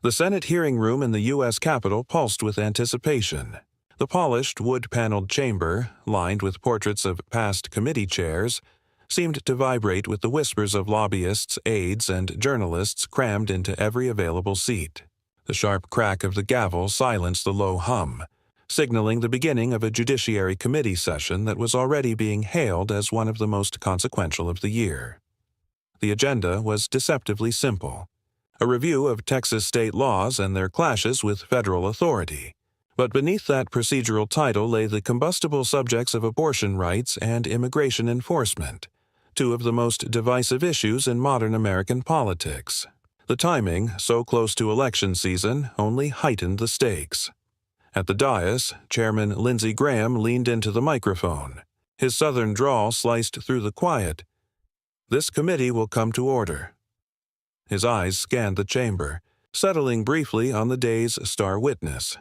The Senate hearing room in the U.S. Capitol pulsed with anticipation. The polished, wood-paneled chamber, lined with portraits of past committee chairs, seemed to vibrate with the whispers of lobbyists, aides, and journalists crammed into every available seat. The sharp crack of the gavel silenced the low hum, signaling the beginning of a Judiciary Committee session that was already being hailed as one of the most consequential of the year. The agenda was deceptively simple: a review of Texas state laws and their clashes with federal authority. But beneath that procedural title lay the combustible subjects of abortion rights and immigration enforcement, two of the most divisive issues in modern American politics. The timing, so close to election season, only heightened the stakes. At the dais, Chairman Lindsey Graham leaned into the microphone. His southern drawl sliced through the quiet. "This committee will come to order." His eyes scanned the chamber, settling briefly on the day's star witness.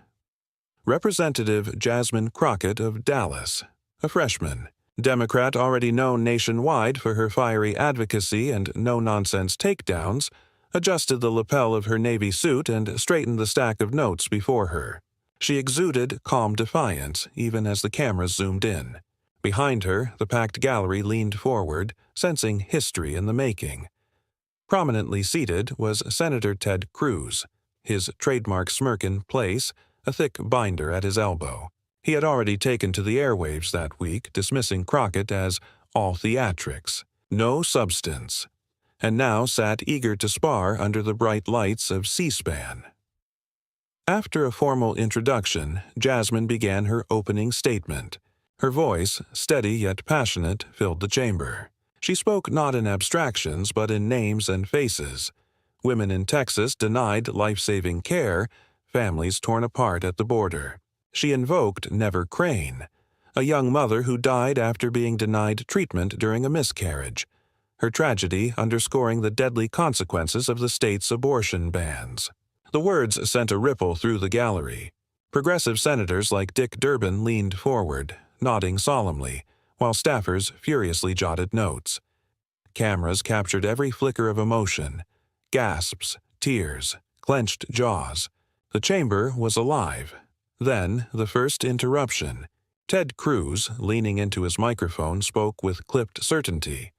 Representative Jasmine Crockett of Dallas, a freshman, Democrat already known nationwide for her fiery advocacy and no-nonsense takedowns, adjusted the lapel of her navy suit and straightened the stack of notes before her. She exuded calm defiance even as the cameras zoomed in. Behind her, the packed gallery leaned forward, sensing history in the making. Prominently seated was Senator Ted Cruz, his trademark smirk in place, a thick binder at his elbow. He had already taken to the airwaves that week, dismissing Crockett as all theatrics, no substance, and now sat eager to spar under the bright lights of C-SPAN. After a formal introduction, Jasmine began her opening statement. Her voice, steady yet passionate, filled the chamber. She spoke not in abstractions but in names and faces. Women in Texas denied life-saving care, families torn apart at the border. She invoked Never Crane, a young mother who died after being denied treatment during a miscarriage, her tragedy underscoring the deadly consequences of the state's abortion bans. The words sent a ripple through the gallery. Progressive senators like Dick Durbin leaned forward, nodding solemnly, while staffers furiously jotted notes. Cameras captured every flicker of emotion: gasps, tears, clenched jaws. The chamber was alive. Then, the first interruption. Ted Cruz, leaning into his microphone, spoke with clipped certainty.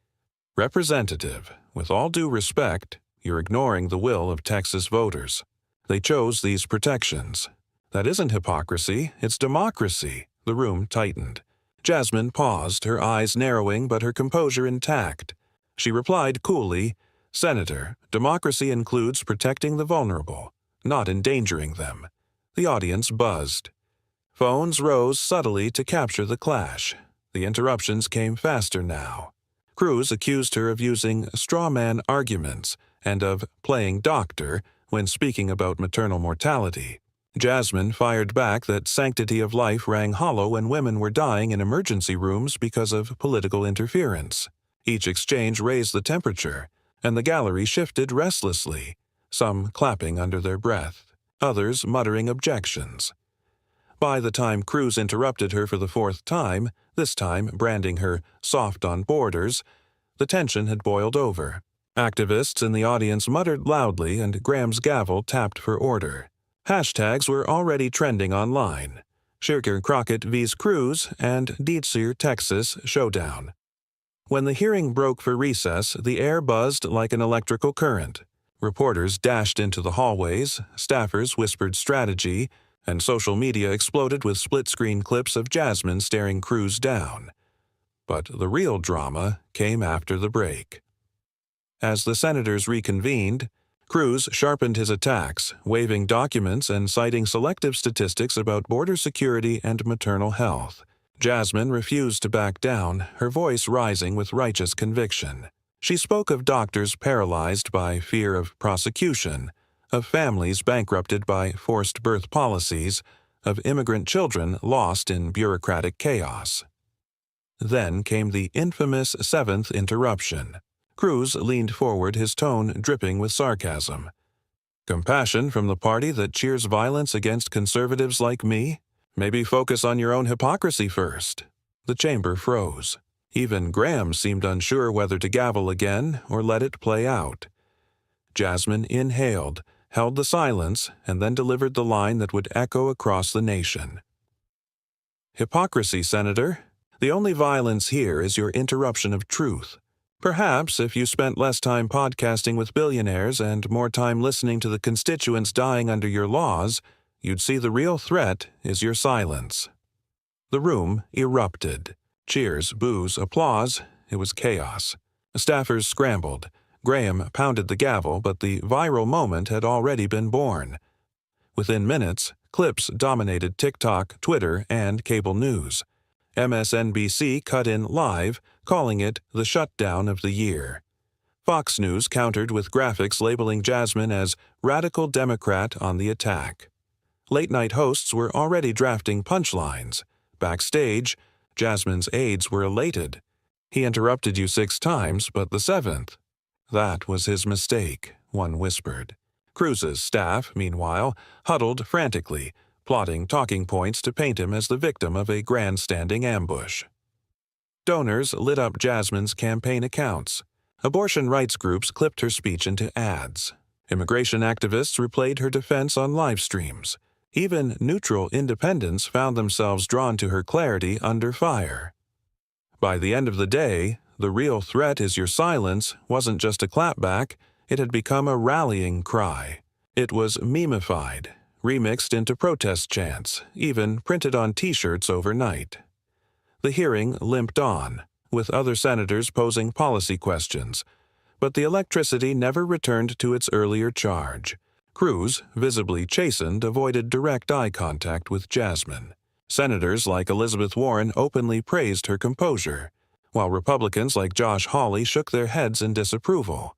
"Representative, with all due respect, you're ignoring the will of Texas voters. They chose these protections. That isn't hypocrisy, it's democracy." The room tightened. Jasmine paused, her eyes narrowing but her composure intact. She replied coolly, "Senator, democracy includes protecting the vulnerable, not endangering them." The audience buzzed. Phones rose subtly to capture the clash. The interruptions came faster now. Cruz accused her of using straw-man arguments and of playing doctor when speaking about maternal mortality. Jasmine fired back that sanctity of life rang hollow when women were dying in emergency rooms because of political interference. Each exchange raised the temperature, and the gallery shifted restlessly, some clapping under their breath, others muttering objections. By the time Cruz interrupted her for the fourth time, this time branding her soft on borders, the tension had boiled over. Activists in the audience muttered loudly and Graham's gavel tapped for order. Hashtags were already trending online: Jasmine Crockett vs. Cruz and Deetsier, Texas showdown. When the hearing broke for recess, the air buzzed like an electrical current. Reporters dashed into the hallways, staffers whispered strategy, and social media exploded with split-screen clips of Jasmine staring Cruz down. But the real drama came after the break. As the senators reconvened, Cruz sharpened his attacks, waving documents and citing selective statistics about border security and maternal health. Jasmine refused to back down, her voice rising with righteous conviction. She spoke of doctors paralyzed by fear of prosecution, of families bankrupted by forced birth policies, of immigrant children lost in bureaucratic chaos. Then came the infamous seventh interruption. Cruz leaned forward, his tone dripping with sarcasm. "Compassion from the party that cheers violence against conservatives like me? Maybe focus on your own hypocrisy first." The chamber froze. Even Graham seemed unsure whether to gavel again or let it play out. Jasmine inhaled, held the silence, and then delivered the line that would echo across the nation. Hypocrisy, Senator. The only violence here is your interruption of truth. Perhaps if you spent less time podcasting with billionaires and more time listening to the constituents dying under your laws, you'd see the real threat is your silence. The room erupted. Cheers, boos, applause. It was chaos. Staffers scrambled. Graham pounded the gavel, but the viral moment had already been born. Within minutes, clips dominated TikTok, Twitter, and cable news. MSNBC cut in live, calling it the shutdown of the year. Fox News countered with graphics labeling Jasmine as radical Democrat on the attack. Late-night hosts were already drafting punchlines. Backstage, Jasmine's aides were elated. He interrupted you 6 times, but the 7th. That was his mistake, one whispered. Cruz's staff, meanwhile, huddled frantically, plotting talking points to paint him as the victim of a grandstanding ambush. Donors lit up Jasmine's campaign accounts. Abortion rights groups clipped her speech into ads. Immigration activists replayed her defense on live streams. Even neutral independents found themselves drawn to her clarity under fire. By the end of the day, the real threat is your silence wasn't just a clapback, it had become a rallying cry. It was memified, remixed into protest chants, even printed on T-shirts overnight. The hearing limped on, with other senators posing policy questions, but the electricity never returned to its earlier charge. Cruz, visibly chastened, avoided direct eye contact with Jasmine. Senators like Elizabeth Warren openly praised her composure, while Republicans like Josh Hawley shook their heads in disapproval.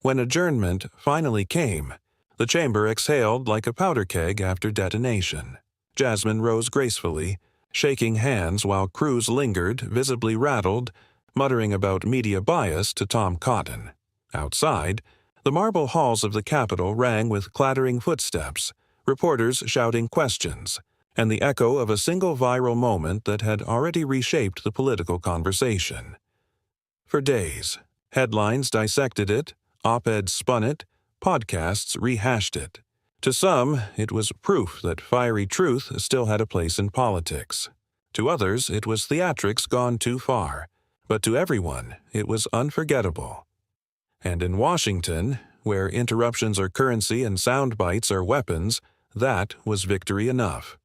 When adjournment finally came, the chamber exhaled like a powder keg after detonation. Jasmine rose gracefully, shaking hands while Cruz lingered, visibly rattled, muttering about media bias to Tom Cotton. Outside, the marble halls of the Capitol rang with clattering footsteps, reporters shouting questions, and the echo of a single viral moment that had already reshaped the political conversation. For days, headlines dissected it, op-eds spun it, podcasts rehashed it. To some, it was proof that fiery truth still had a place in politics. To others, it was theatrics gone too far. But to everyone, it was unforgettable. And in Washington, where interruptions are currency and sound bites are weapons, that was victory enough.